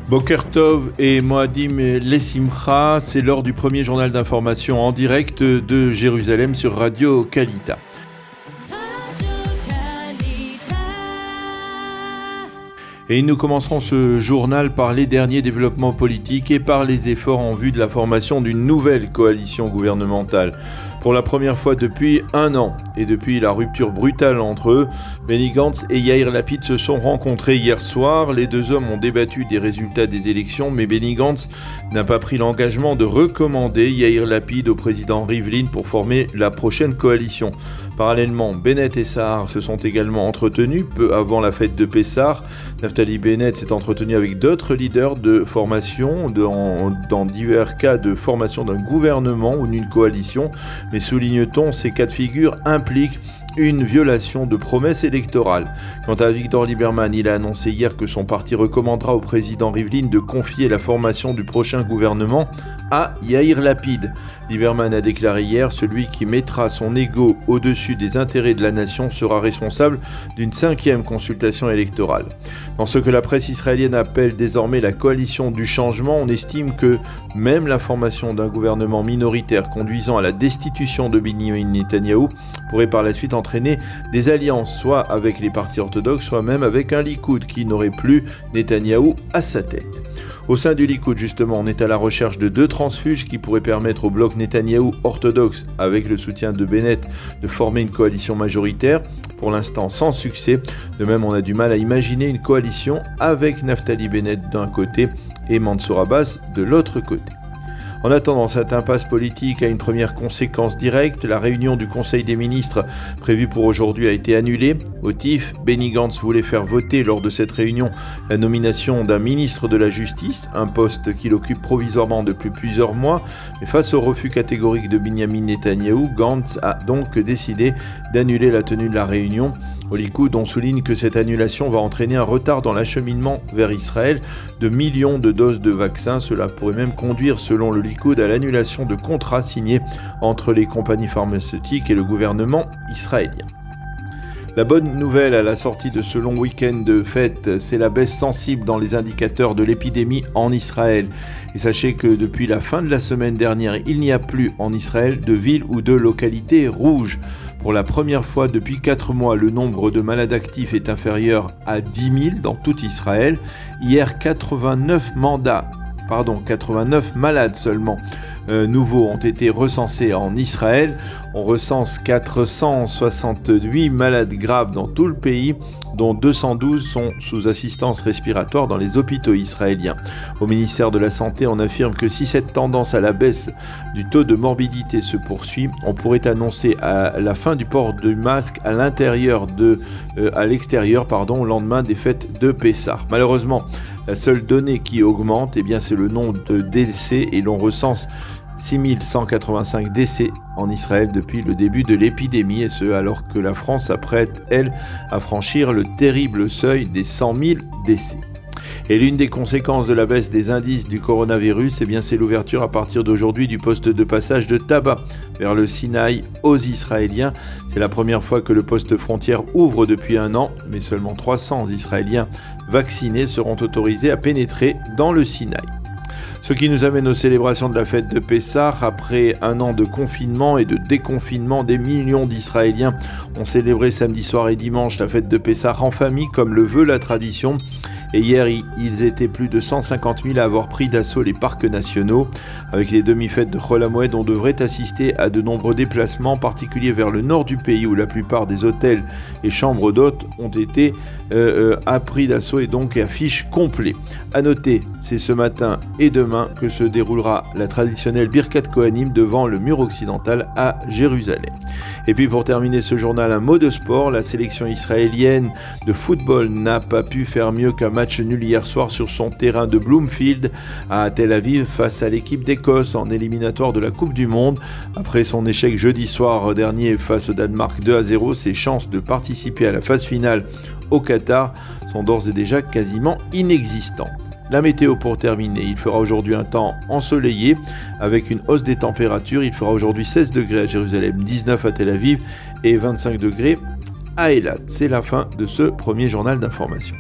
Boker Tov et Moadim Lesimcha, c'est l'heure du premier journal d'information en direct de Jérusalem sur Radio Kalita. Et nous commencerons ce journal par les derniers développements politiques et par les efforts en vue de la formation d'une nouvelle coalition gouvernementale. Pour la première fois depuis un an et depuis la rupture brutale entre eux, Benny Gantz et Yair Lapid se sont rencontrés hier soir. Les deux hommes ont débattu des résultats des élections, mais Benny Gantz n'a pas pris l'engagement de recommander Yair Lapid au président Rivlin pour former la prochaine coalition. Parallèlement, Bennett et Sahar se sont également entretenus peu avant la fête de Pessah. Naftali Bennett s'est entretenu avec d'autres leaders de formation dans divers cas de formation d'un gouvernement ou d'une coalition. Mais souligne-t-on, ces cas de figure impliquent une violation de promesses électorales. Quant à Victor Lieberman, il a annoncé hier que son parti recommandera au président Rivlin de confier la formation du prochain gouvernement à Yair Lapid. Lieberman a déclaré hier « Celui qui mettra son ego au-dessus des intérêts de la nation sera responsable d'une 5e consultation électorale ». Dans ce que la presse israélienne appelle désormais la coalition du changement, on estime que même la formation d'un gouvernement minoritaire conduisant à la destitution de Benyamin Netanyahou pourrait par la suite entraîner des alliances, soit avec les partis orthodoxes, soit même avec un Likoud qui n'aurait plus Netanyahou à sa tête. Au sein du Likoud, justement, on est à la recherche de 2 transfuges qui pourraient permettre au bloc Netanyahou orthodoxe, avec le soutien de Bennett, de former une coalition majoritaire. Pour l'instant, sans succès. De même, on a du mal à imaginer une coalition avec Naftali Bennett d'un côté et Mansour Abbas de l'autre côté. En attendant, cette impasse politique a une première conséquence directe. La réunion du Conseil des ministres prévue pour aujourd'hui a été annulée. Motif, Benny Gantz voulait faire voter lors de cette réunion la nomination d'un ministre de la Justice, un poste qu'il occupe provisoirement depuis plusieurs mois. Mais face au refus catégorique de Benyamin Netanyahou, Gantz a donc décidé d'annuler la tenue de la réunion. Au Likoud, on souligne que cette annulation va entraîner un retard dans l'acheminement vers Israël de millions de doses de vaccins. Cela pourrait même conduire, selon le Likoud, à l'annulation de contrats signés entre les compagnies pharmaceutiques et le gouvernement israélien. La bonne nouvelle à la sortie de ce long week-end de fête, c'est la baisse sensible dans les indicateurs de l'épidémie en Israël. Et sachez que depuis la fin de la semaine dernière, il n'y a plus en Israël de ville ou de localité rouge. Pour la première fois depuis 4 mois, le nombre de malades actifs est inférieur à 10 000 dans tout Israël. Hier, 89 malades seulement nouveaux ont été recensés en Israël. On recense 468 malades graves dans tout le pays, dont 212 sont sous assistance respiratoire dans les hôpitaux israéliens. Au ministère de la Santé, on affirme que si cette tendance à la baisse du taux de morbidité se poursuit, on pourrait annoncer à la fin du port du masque à l'extérieur au lendemain des fêtes de Pessah. Malheureusement, la seule donnée qui augmente, c'est le nombre de décès et l'on recense 6185 décès en Israël depuis le début de l'épidémie, et ce alors que la France s'apprête, elle, à franchir le terrible seuil des 100 000 décès. Et l'une des conséquences de la baisse des indices du coronavirus, c'est l'ouverture à partir d'aujourd'hui du poste de passage de Taba vers le Sinaï aux Israéliens. C'est la première fois que le poste frontière ouvre depuis un an, mais seulement 300 Israéliens vaccinés seront autorisés à pénétrer dans le Sinaï. Ce qui nous amène aux célébrations de la fête de Pessah. Après un an de confinement et de déconfinement, des millions d'Israéliens ont célébré samedi soir et dimanche la fête de Pessah en famille, comme le veut la tradition. Et hier, ils étaient plus de 150 000 à avoir pris d'assaut les parcs nationaux. Avec les demi-fêtes de Chol HaMoed, on devrait assister à de nombreux déplacements, en particulier vers le nord du pays, où la plupart des hôtels et chambres d'hôtes ont été pris d'assaut et donc affiches complets. À noter, c'est ce matin et demain que se déroulera la traditionnelle Birkat Kohanim devant le mur occidental à Jérusalem. Et puis pour terminer ce journal, un mot de sport. La sélection israélienne de football n'a pas pu faire mieux qu'un match nul hier soir sur son terrain de Bloomfield à Tel Aviv face à l'équipe d'Écosse en éliminatoire de la Coupe du Monde. Après son échec jeudi soir dernier face au Danemark 2-0, ses chances de participer à la phase finale au Qatar sont d'ores et déjà quasiment inexistantes. La météo pour terminer, il fera aujourd'hui un temps ensoleillé avec une hausse des températures. Il fera aujourd'hui 16 degrés à Jérusalem, 19 à Tel Aviv et 25 degrés à Eilat. C'est la fin de ce premier journal d'information.